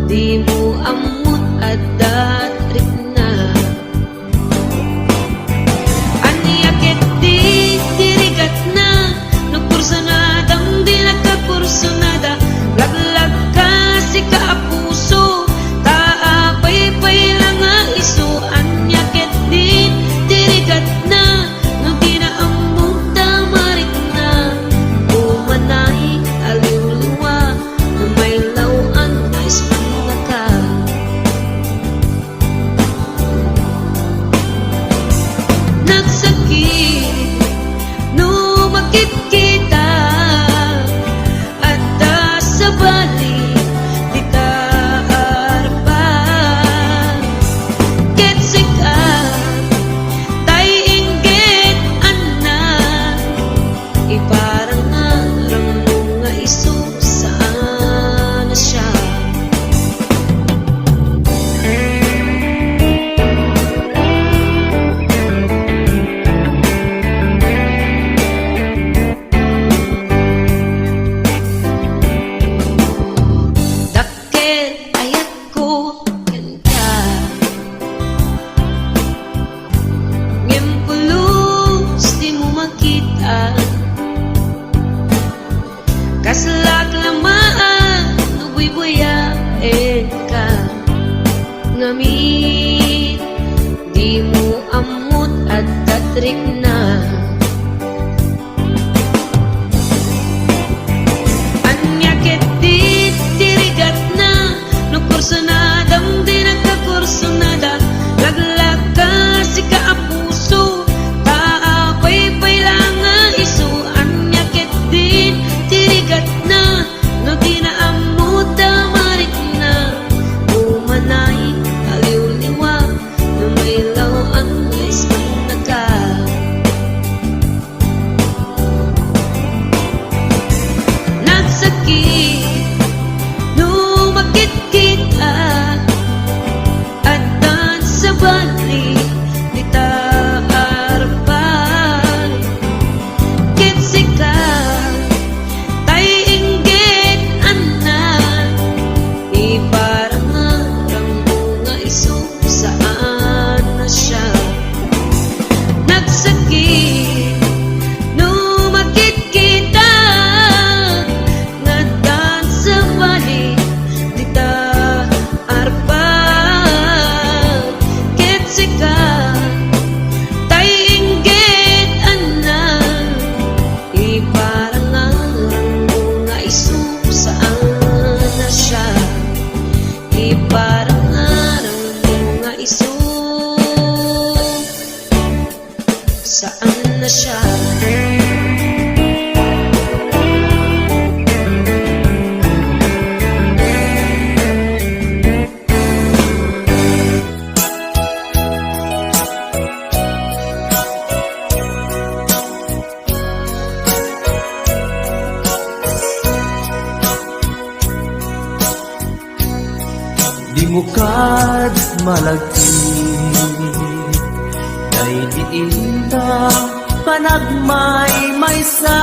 di mo amot at datrik na. Anyakit di dirigat na, nagkursanadang di nagkakursanada. Laglag ka si kaapuso, taapay-pay lang nga iso. Anyakit di dirigat na, no di na amot tamarik na. Umanay aliw-liwa, may lawan na ispanaka. Nagsakit, no makit kita, at sa balik di taarpa. Ketsik tay inggit anak, iparang arang mga iso saan na siya. Dakit ayat ko kanta, ngempulus di mo makita. Kaslak lamaan, nubuy-buyain ka. Ngamit, di mo amot at tatrik na. Anyakit di dirigat na, nagkursanadang di nagkakursanada. Laglag ka si kaapuso, taapay-pay lang nga iso. Anyakit di dirigat na, no di na amot tamarik na. Umanay aliw-liwa, no may lawan na ispanaka. Nagsakit, no makit kita, at sa balik di taarpan. Kitsika tay inggit anak, iparang arang mga iso saan na siya. Nagsakit, no makit kita, ngaddan sa balik di taarpan. Kitsika tay inggit anak, iparang arang mga iso saan na siya. Iparang arang mga iso saan na siya. Di mo kad malagti, kay diinda panagmay maysa.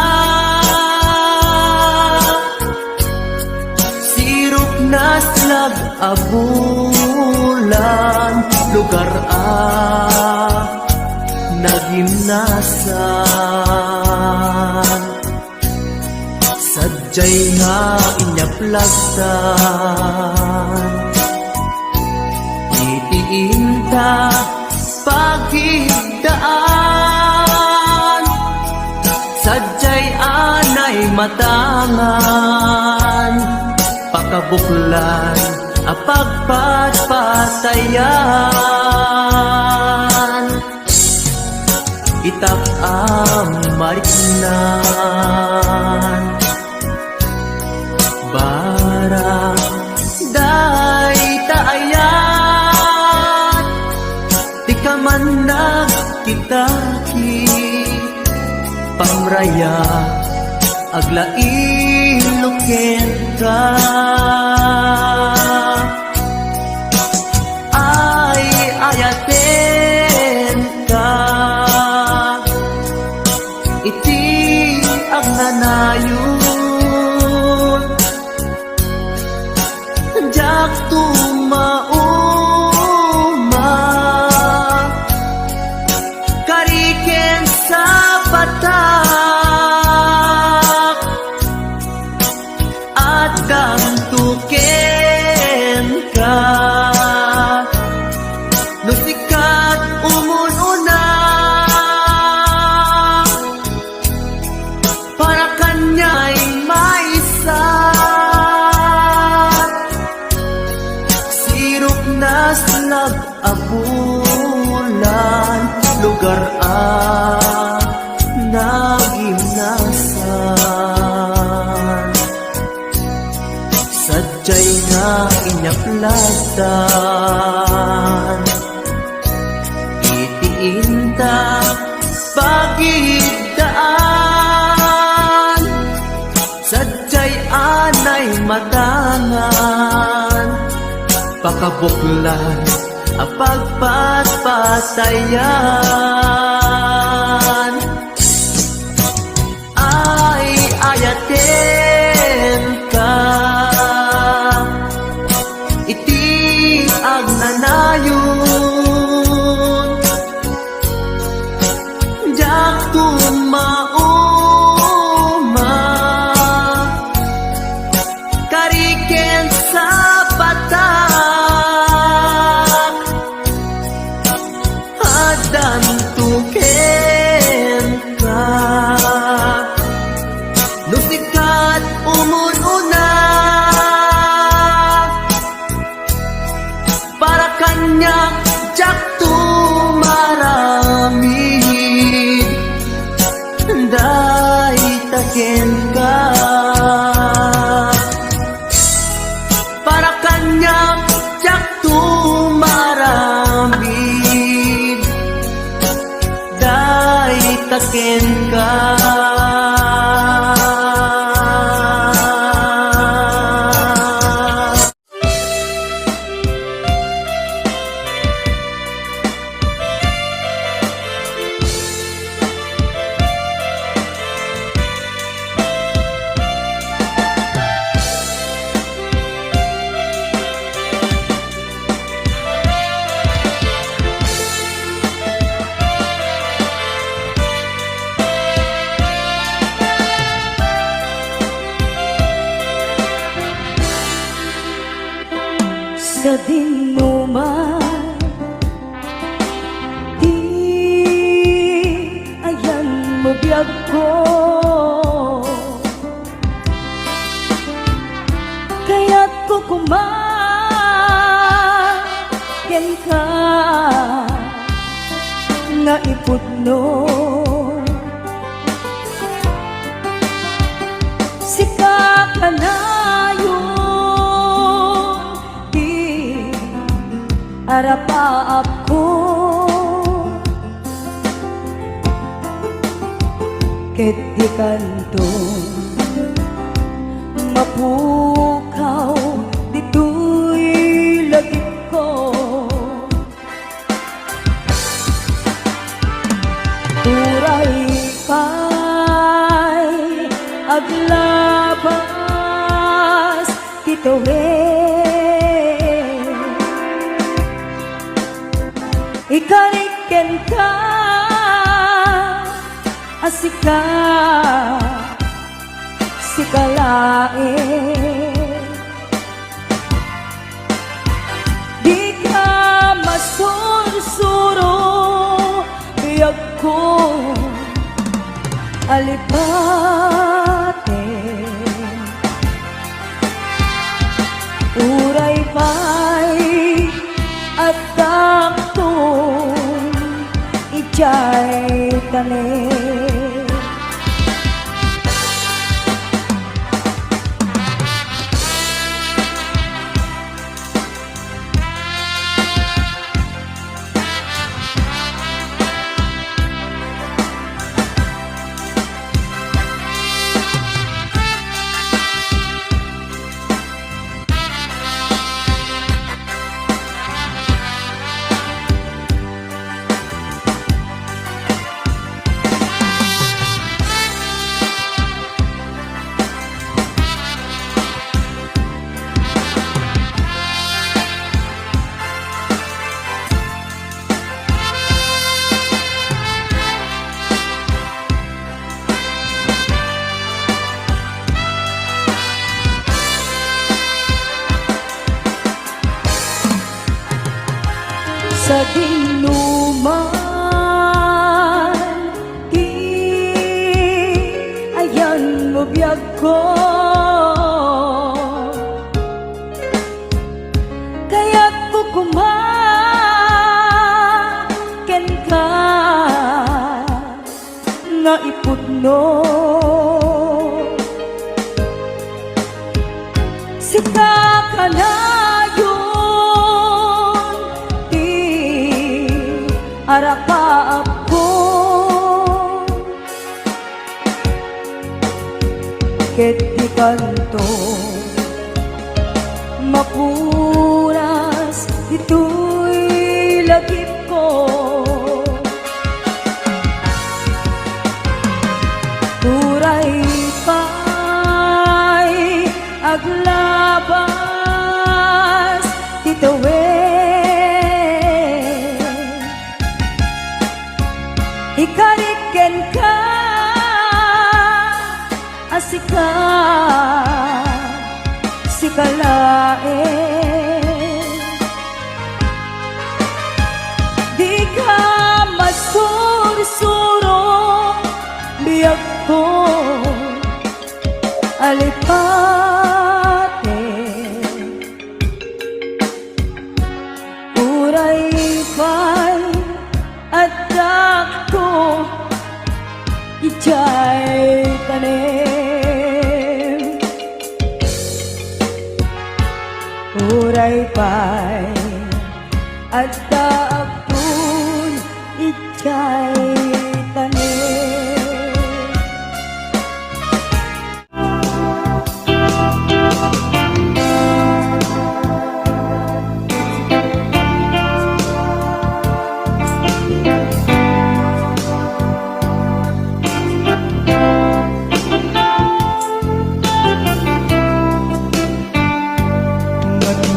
Sirop na slag abulan, lugar nagimnasan. Sadyay nga inyaplagtan, itiinta pagigdaan. Sadyay anay matangan, pakabuklan apagpatpatayan. Itap mariknan, barang day taayan. Di ka man nagkitaki, pamraya aglain luken ka. Ay ayaten ka, iti agnanayon. Jak tumauma kariken sa batak at damtuken ka no sikat umununa para kanya'y maisa sirok na nag-abulan lugar nagimnasan sadyay nga inyaklasan itiinta pagidaan sadyay anay matangan pakabuklan apagpatpatayan ay ayaten ka iti agnanayon jak tumauma kariken sa batak adan tuken ka no sikat umununa para kanya jak tumaramid day taken ka para kanya jak tumaramid day taken ka sa dinuman di ayan mo biyag ko kaya't ko kumaken ka na ipudno sika ka na arapaap ko ket di kanto mapukaw dito'y lagip ko turay pa'y aglabas tituhin ikariken ka asika sikalain di ka masursuro biyag ko alipate uray pa'y at taktong ijay tanin sa dinuman, di ayan mo biyag ko. Kaya't kukumaken ka nga iputno. Sika kanayon, di arapa ako. Ket di kanto mapuras, dito'y lagip ko. Turay pa'y aglabas titawin, ikariken ka asika sikalain. Di ka masursuro biyag ko alipate. Uray pa'y adak ko ijay tanim. Uray pa'y adak ko ijay tanim.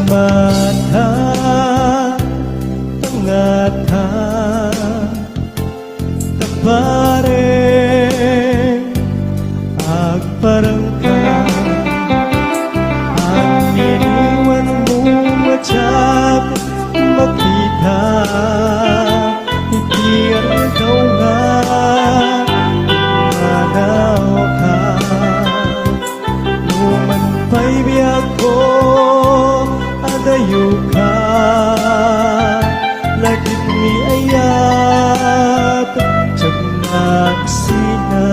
Mata tangata tapare agparangka ang iniwan mo matyap makita ikaw nga manaw ka numan pa'y biyag ko adayo ka lagit ni ayat tiyag nagsina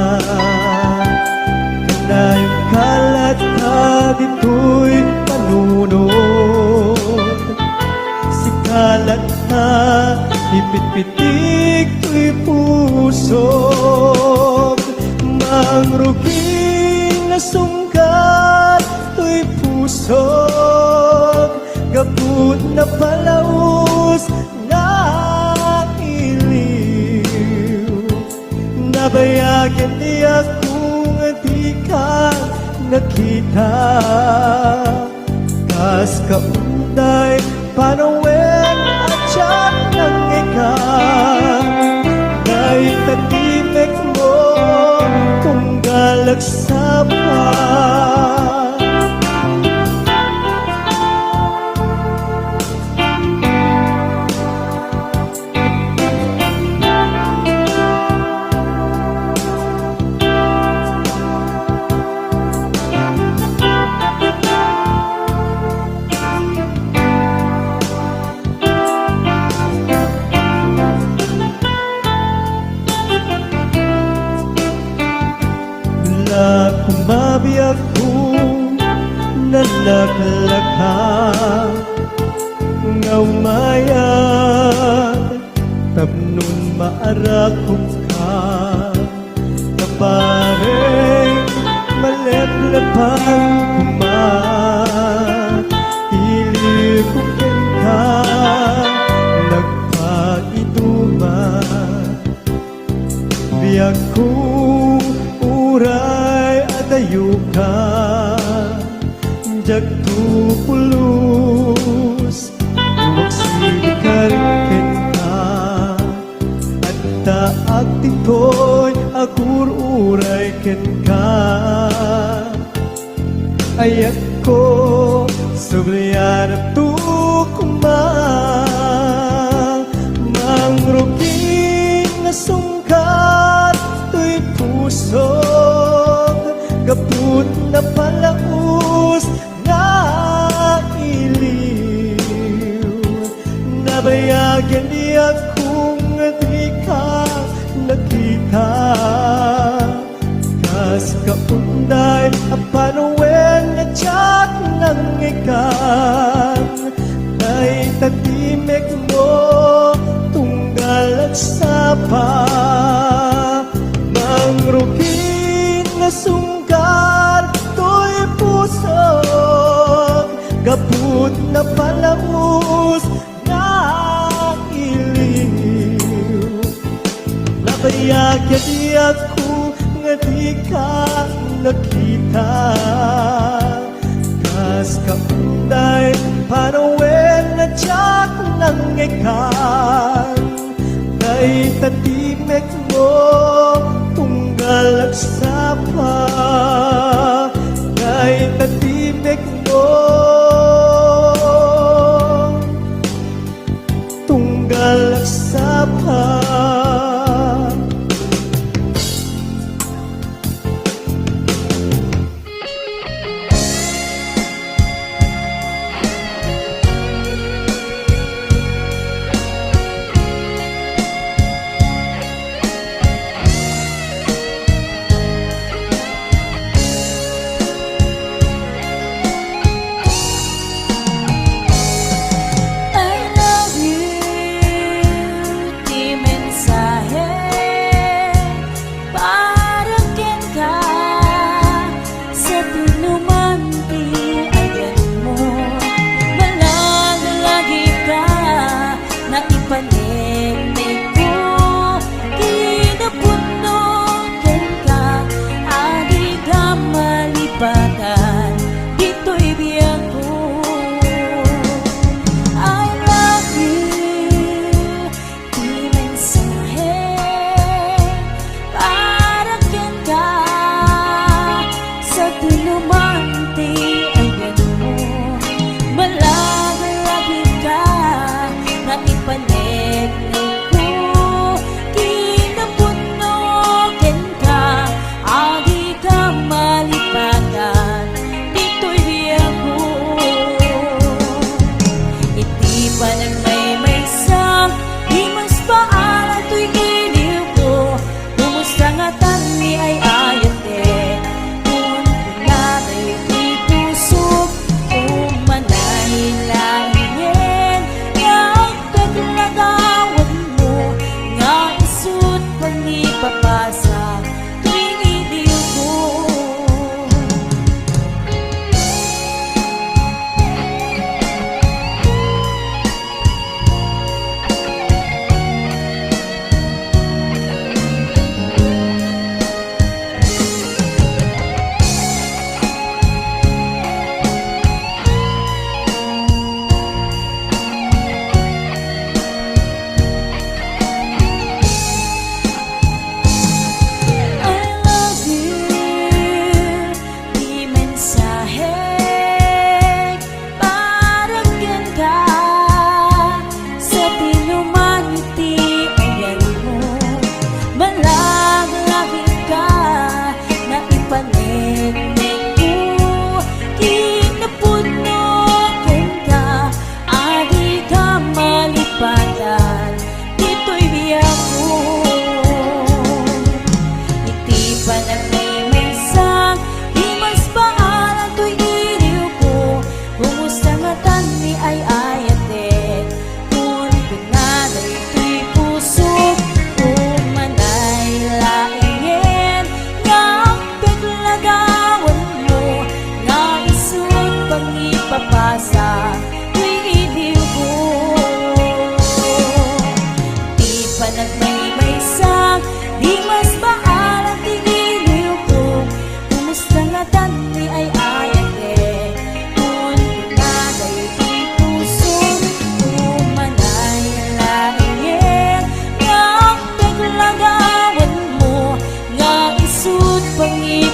kanayong kalat ka dito'y panunod si kalat na ipit-pitik to'y puso mangruging na sungkat to'y puso gabut na palaus na iliw nabayagan niya kung di ka nakita kas kaunday panawen at siya ng ikaw dahil tatimek mo kung galagsapan. Kumabiyag ko nalaklaka nga umayag tapnon maarakop ka kapareng maleplepang ilikupin ka nagpagituman biyag ko uray adayo ka jag tupulus magsikarken ka at taag titoy agur uray ken ka ayat ko subliyan at tukma sungkat to'y pusog kaput na palaus nga iliw nabayagyan di akong di ka nakita kas kaunday apanuwen nga tiyat ng ikan ay tatimek mo tunggal at sapa mangrupin na sungkar to'y pusog kaput na palaus na iliw nabayagyan di ako nga di ka nakita kas kaunday panawen na tiyak ng ikan kay tatimek mo tunggal at sapa kay tatimek mo tunggal at sapa.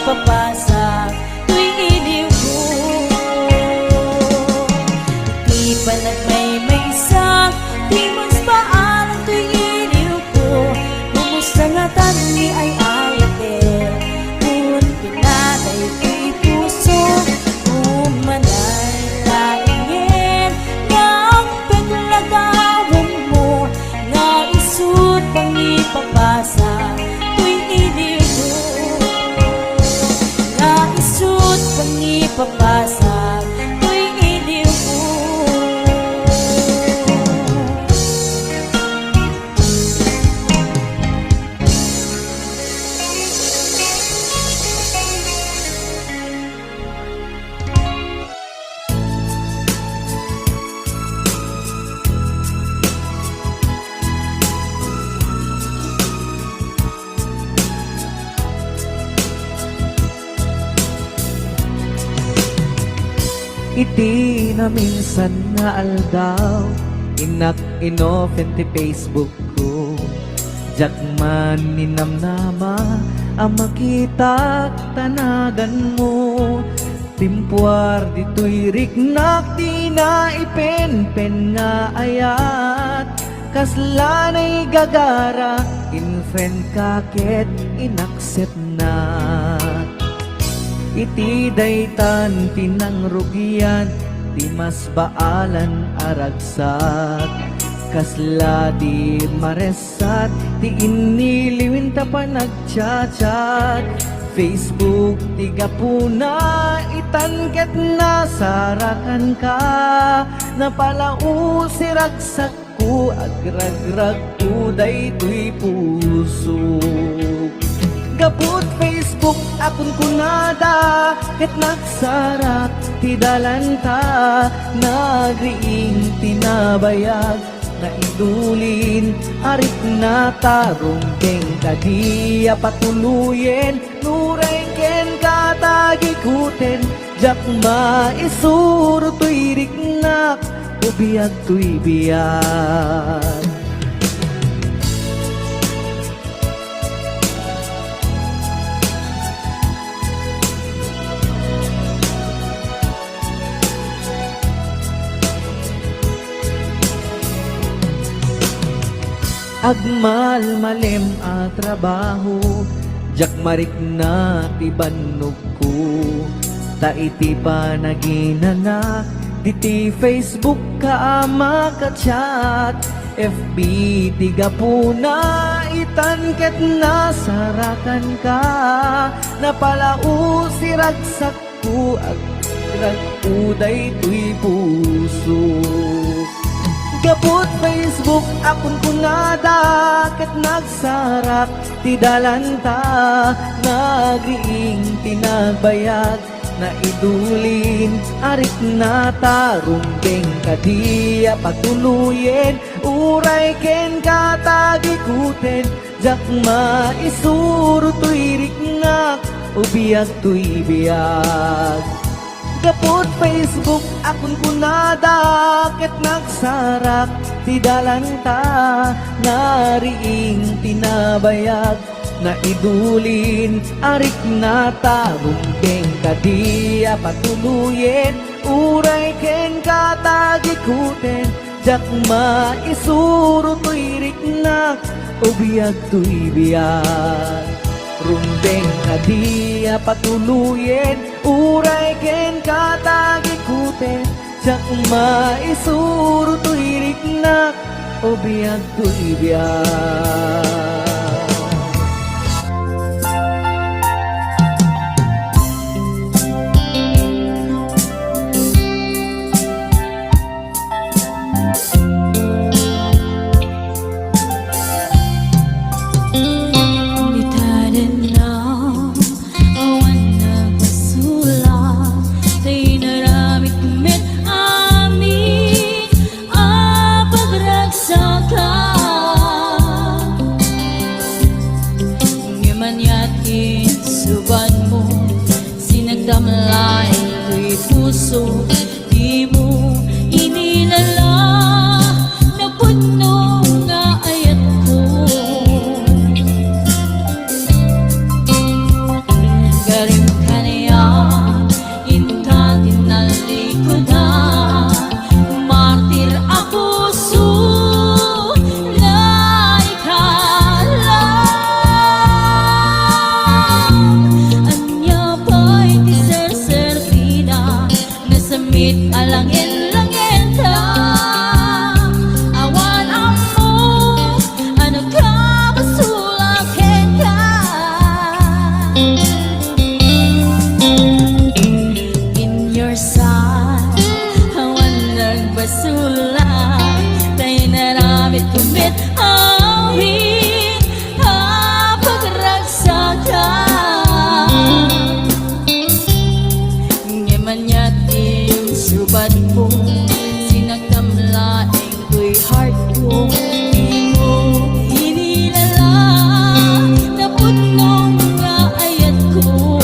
papasa tuwing iliw ko. Di pa nagmay-may sa timos paalang tuwing iliw ko. iti na minsan nga aldaw, inak inopen ti Facebook ko. Jak man ninamnama ang makita tanagan mo. Timpuar dito'y riknak di na ipen-pen nga ayat. Kaslanay gagara in friend kaket inaccept na. Iti daytan tinangrugian di mas baalan aragsat. Kasla di maresat ti iniliwin ta pa nagchat-chat. Facebook tiga puna itanket na sarakan ka. Napalau si ragsak ko agragrag ko daytoy puso. Gaput Facebook akon kunada ket nagsarak ti dalanta. Nagriing tinabayag na idulin arit na tarong keng kadiya patuluyen. Nuray ken katagikuten jak maisuro to'y riknak ubiyag to'y biyag. Agmal malem a trabaho, jak marik na ti bannog ko. Ta iti pa naginana, diti Facebook ka makachat. FB tiga puna itanket na sarakan ka. Napalau si ragsak ko agrag uday to'y puso. Gapot Facebook akon kunada ket nagsarak ti dalanta. Nagriing tinagbayag na idulin arit na tarong keng kadiya patuluyen. Uray ken katagikuten jak maisuro to'y riknak ubiyag to'y biyag. Gapot Facebook akon kunada ket nagsarak ti dalanta. Nariing tinabayag na idulin arik na tarong keng kadiya patuluyen. Uray ken katagikuten jak maisuro to'y riknak ubiyag to'y biyag. Rundeng kadiya patuluyen. Uray ken katagikuten jak maisuro to'y riknak ubiyag to'y biyag. Damlay ko'y puso, di mo inilala na puno nga ayat ko. Galing ka niya, intatin na likodan. Martir ako puso na ikala. Anya ba'y samit alangin-langin ka. Awan ako, ano ka masulakin ka. In your side, awan nagbasulak. Tayo naramit kumit awin, pagragsakan. Ngayon ya't subat mo, sinagdamlaing ko'y heart ko. Di mo inilala na punong nga ayat ko.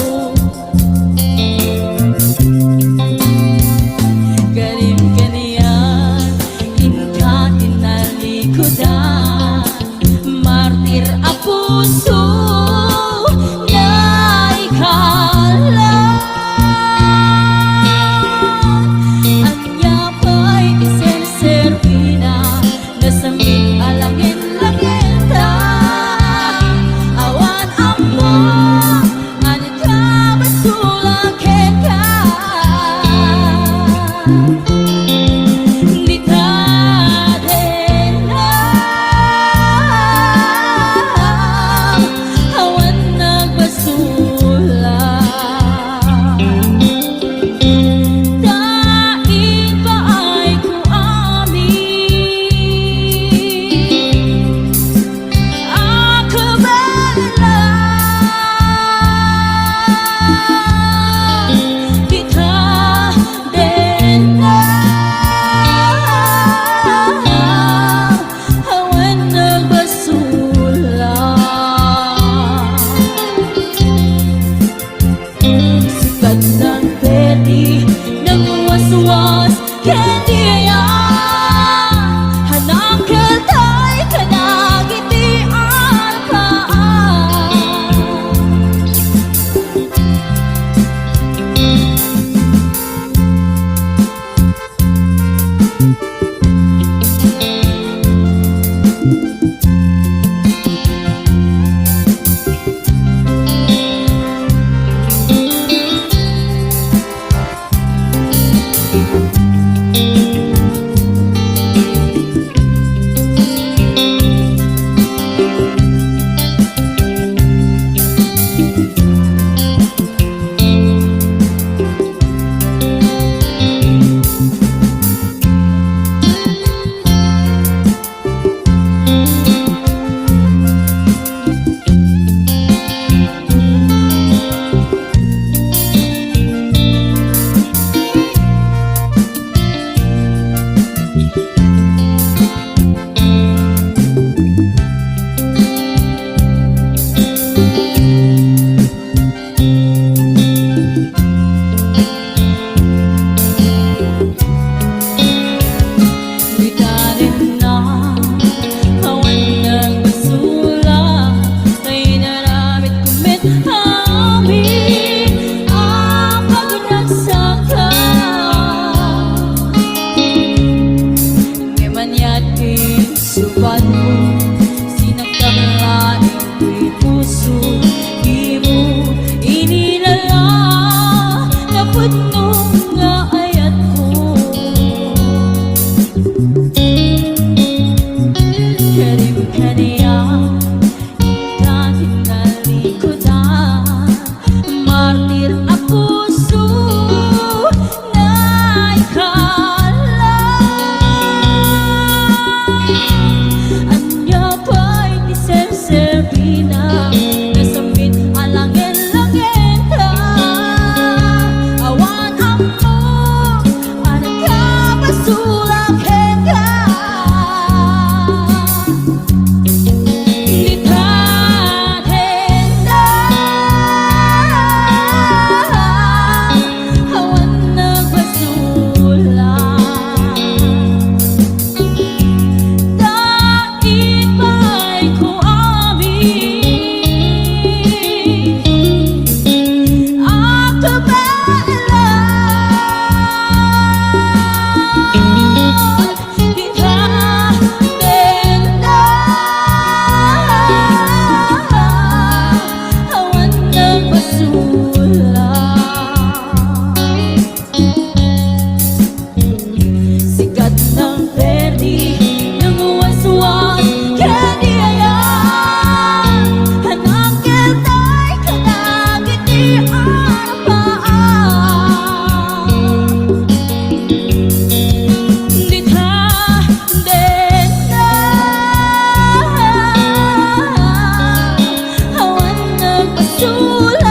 Karim ka niya dahil nalikutan. Martir ang puso na ikala. Anya ba'y di serserpina, nasambit alangin-langin ka. Awan ang mo, anak ka basulang ka. Sikat ng perdi, nanguwas-was, kaniayan. Hanang kiltay, kanagit di arapaan. Ditha, dena, awan nagpasulan.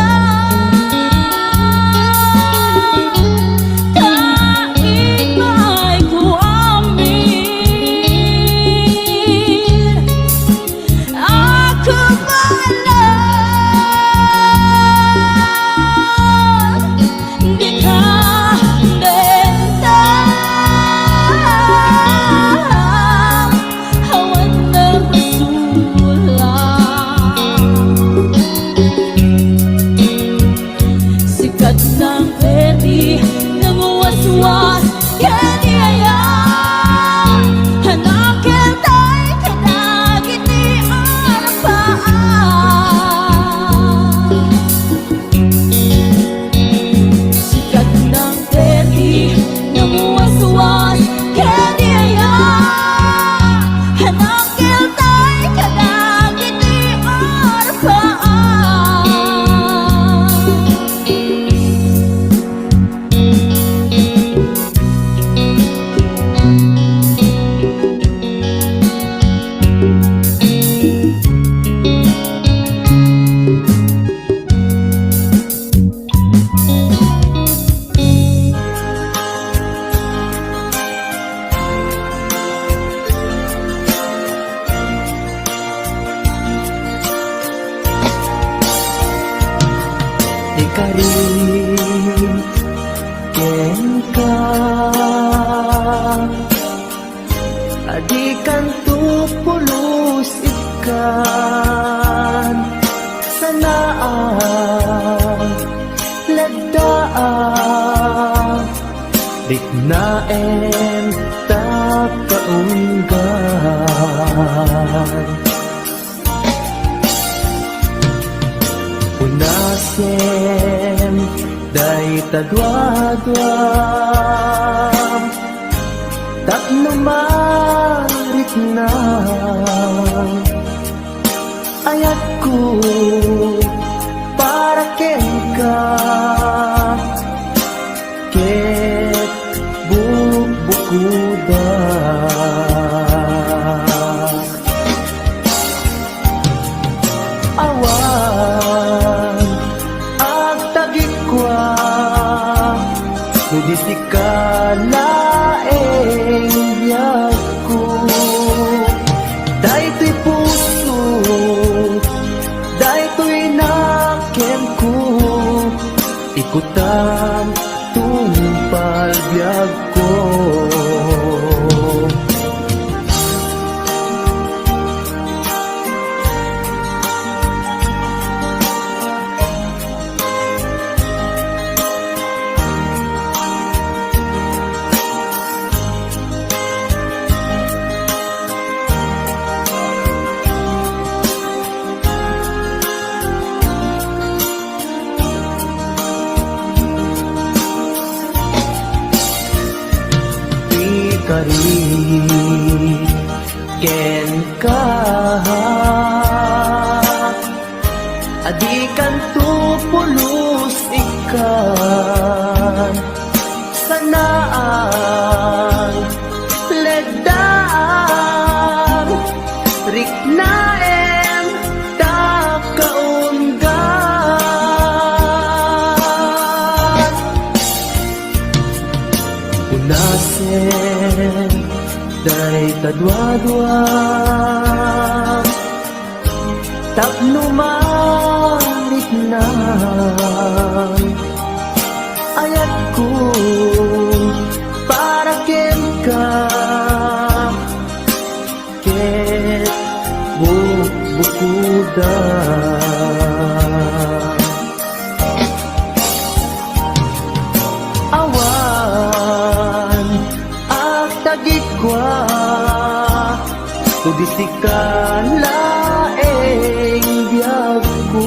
Sikat ng perdi, nanguwas-was, kaniayan. Hanang kiltay, kanagit di arapaan. Sikat ng perdi, nanguwas-was, kaniayan. Hanang kiltay, kanagit di arapaan. Ikarin ken ka adikan tu pulos ikan sanaan lagdaan diknaen tak kaunggan. Unasen day tadwadwam tak numarit na ayatku para ken ka ket bubukuda. Awan ang tagikwa Nudi si kalaeng biyagko Dayto'y puso Dayto'y nakem ko Ikutan tumpal biyagko. ken ka adikan tu pulos ikan sanaan ledaan riknaen ta kaunggan unasen day kadwa-dwa tapno marit na ayat ko para ken ka ket bukuda awan at tagikwa tubitika laeng biyag ko